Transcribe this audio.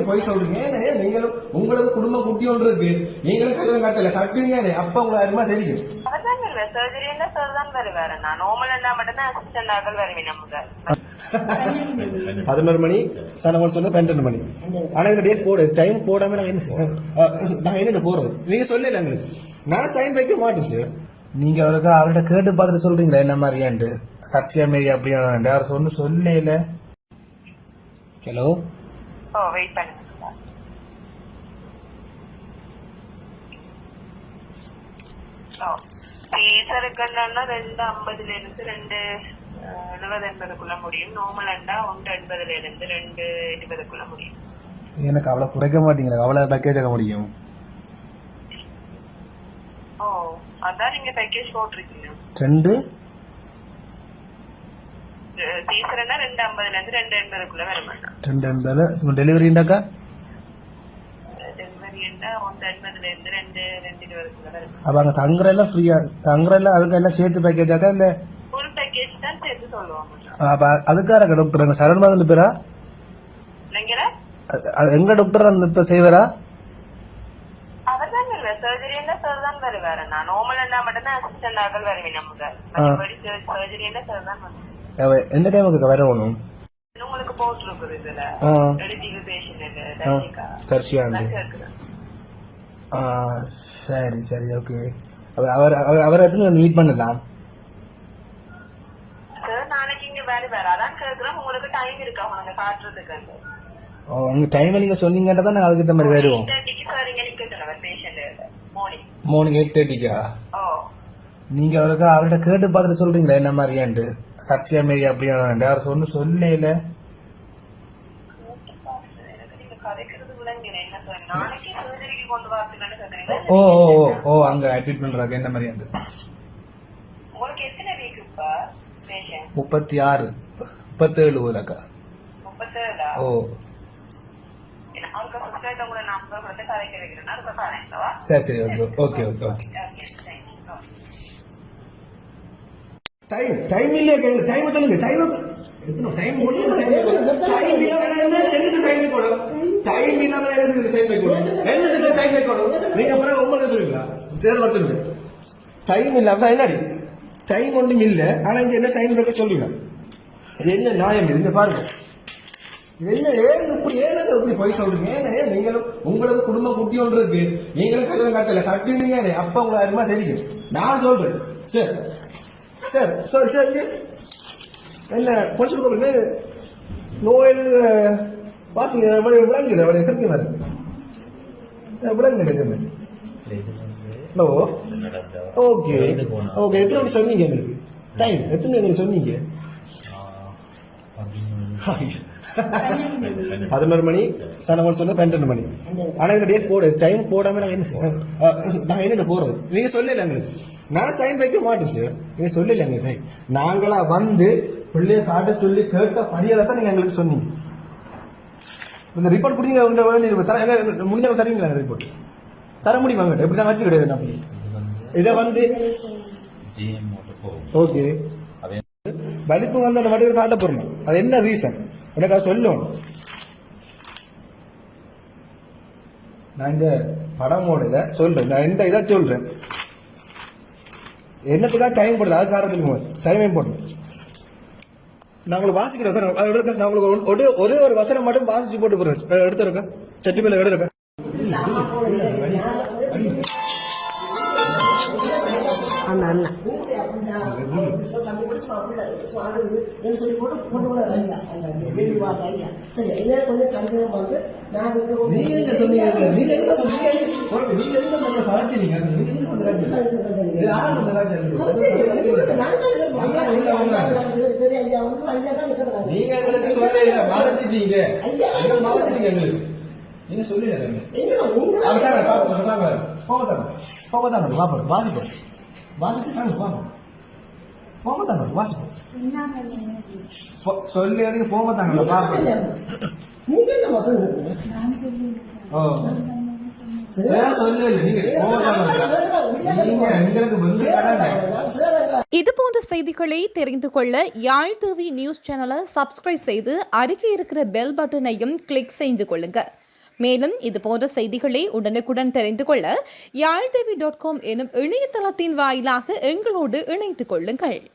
போய் சொல்றீங்க நீங்களும் உங்களுக்கு குடும்ப குட்டி ஒன்று இருக்கு நீங்களும் கல்யாணம் கட்டல கட்டுவீங்க அப்ப உங்களுக்கு அதிகமா தெரியும் சர்ஜரி சார் தான் வருவாரு நான் நார்மல் மட்டும்தான் அசிஸ்டன்ட் ஆகல் வருவேன் நமக்கு 11 மணி சனவன் சொன்ன 12 மணி ஆனா இந்த டேட் போடு டைம் போடாம நாங்க என்ன போறது நீங்க சொல்லல எங்களுக்கு நான் சைன் வைக்க மாட்டேன் சார் நீங்க அவர்கிட்ட கேட்டு பார்த்துட்டு சொல்றீங்களா என்ன மாதிரியாண்டு சர்சியா மாரி அப்படியே அவர் சொல்லல ஹலோ வெயிட் பண்ணுங்க டீசருக்கு 2:50 இருந்து 2:70 முடியும் நார்மல் 1:80 இருந்து 2:20 முடியும் எனக்கு அவ்வளவு குறைக்க மாட்டீங்களா அவ்வளவு பேக்கேஜ் ஆக முடியும் அதான் நீங்க பேக்கேஜ் போட்டிருக்கீங்க டீசர் 2:50 இருந்து 2:80 வர மாட்டோம் 2:80 டெலிவரி உண்டாக்கா அப்ப அங்க தங்குறெல்லாம் ஃப்ரீயா தங்குறெல்லாம் அதுக்கு எல்லாம் சேர்த்து பேக்கேஜ் ஆக்கா இல்ல ஃபுல் பேக்கேஜ் தான் சேர்த்து சொல்லுவாங்க அப்ப அதுக்காக டாக்டர் அங்க சரண்மகன் பேரா எங்க டாக்டர் அந்த இப்ப செய்வரா அவர்தான் இல்ல சர்ஜரி சார் தான் வருவாரு நான் நார்மல் மட்டும்தான் அசிஸ்டன்ட் ஆகல் வருவேன் நமக்கு சர்ஜரி சார் தான் எந்த டைமுக்கு வரணும் உங்களுக்கு போட்டுருக்குது இதுல எலிஜிபிள் பேஷண்ட் சர்சியா சரி சரி ஓகே அவர் எத்தனை மீட் பண்ணலாம் நாளைக்கு இங்க வேற அதான் கேக்குறோம் உங்களுக்கு டைம் இருக்கா உனக்கு காட்டுறதுக்கு உங்க டைம் நீங்க சொன்னீங்கன்னா தான் அதுக்கு ஏற்ற மாதிரி வருவோம் மார்னிங் 8:30 நீங்க அவர்கிட்ட கேட்டு பார்த்துட்டு சொல்றீங்களா என்ன மாதிரியாண்டு சர்சியா மாரி அப்படியே அவர் சொல்லல ஓ ஓ ஓ அங்க அட்மிட் பண்றாங்க என்ன மாதிரியாண்டு 36 37 போலக்கா ஓ சரி சரி okay okay okay okay time இல்லையா கேங்க டைம் சொல்லுங்க டைம் டைம் டைம் இல்லாம நீங்க அப்புறம் ஒன்பது சொல்லுவீங்களா சரி வருத்துங்க டைம் இல்லாம என்னடி டைம் ஒன்றும் இல்ல ஆனா இங்க என்ன சைன் வைக்க சொல்லுங்க இது என்ன நியாயம் இது பாருங்க என்ன இப்படி போய் சொல்றீங்க நீங்களும் உங்களுக்கு குடும்ப குட்டி ஒன்று இருக்கு நீங்களும் கல்யாணம் கட்டல கட்டுவீங்க அப்ப உங்களுக்கு அதிகமா தெரியும் நான் சொல்றேன் சார் சார் சார் சார் என்ன கொஞ்சம் கொடுங்க நோயில் பாசிங்க விளங்குற எத்தனை மாதிரி விளங்குறது ஹலோ ஓகே ஓகே எத்தனை மணி சொன்னீங்க எனக்கு டைம் எத்தனை நீங்க சொன்னீங்க 11 மணி சனவன் சொன்ன 12 மணி ஆனா இந்த டேட் போடு டைம் போடாம நாங்க என்ன போறது நீங்க சொல்லல எங்களுக்கு நான் சைன் வைக்க மாட்டேன் சார் நீங்க சொல்லல எங்களுக்கு சைன் நாங்களா வந்து பிள்ளைய காட்ட சொல்லி கேட்ட படியால தான் நீங்க எங்களுக்கு சொன்னீங்க இந்த ரிப்போர்ட் கொடுங்க முன்னே தருவீங்களா ரிப்போர்ட் தர முடியுமா எப்படி தான் வச்சு கிடையாது அப்படி இதை வந்து ஓகே வலிப்பு வந்து அந்த வடிவில் காட்ட போறோம் அது என்ன ரீசன் எனக்கு அதை சொல்லும் நான் இந்த படமோட இதை சொல்றேன் நான் இந்த இதை சொல்றேன் என்னத்துக்காக டைம் போடல அது காரணத்துக்கு சரிமையும் போடணும் நான் உங்களுக்கு வாசிக்கிறேன் சார் நான் உங்களுக்கு ஒரே ஒரு வசனம் மட்டும் வாசிச்சு போட்டு போறேன் எடுத்துருக்கா சட்டி மேல எடுத்துருக்கா நீங்க சொல்லல வாசிப்போம் சொல்லி போக மாட்டாங்க சொல்லல நீங்க நீங்க எங்களுக்கு வந்து இதுபோன்ற செய்திகளை தெரிந்து கொள்ள யாழ் டிவி நியூஸ் சேனலை சப்ஸ்கிரைப் செய்து அருகே இருக்கிற பெல் பட்டனையும் கிளிக் செய்து கொள்ளுங்க. மேலும் இதுபோன்ற செய்திகளை உடனுக்குடன் தெரிந்து கொள்ள யாழ்டிவி.com எனும் இணையதளத்தின் வாயிலாக எங்களோடு இணைந்து கொள்ளுங்கள்.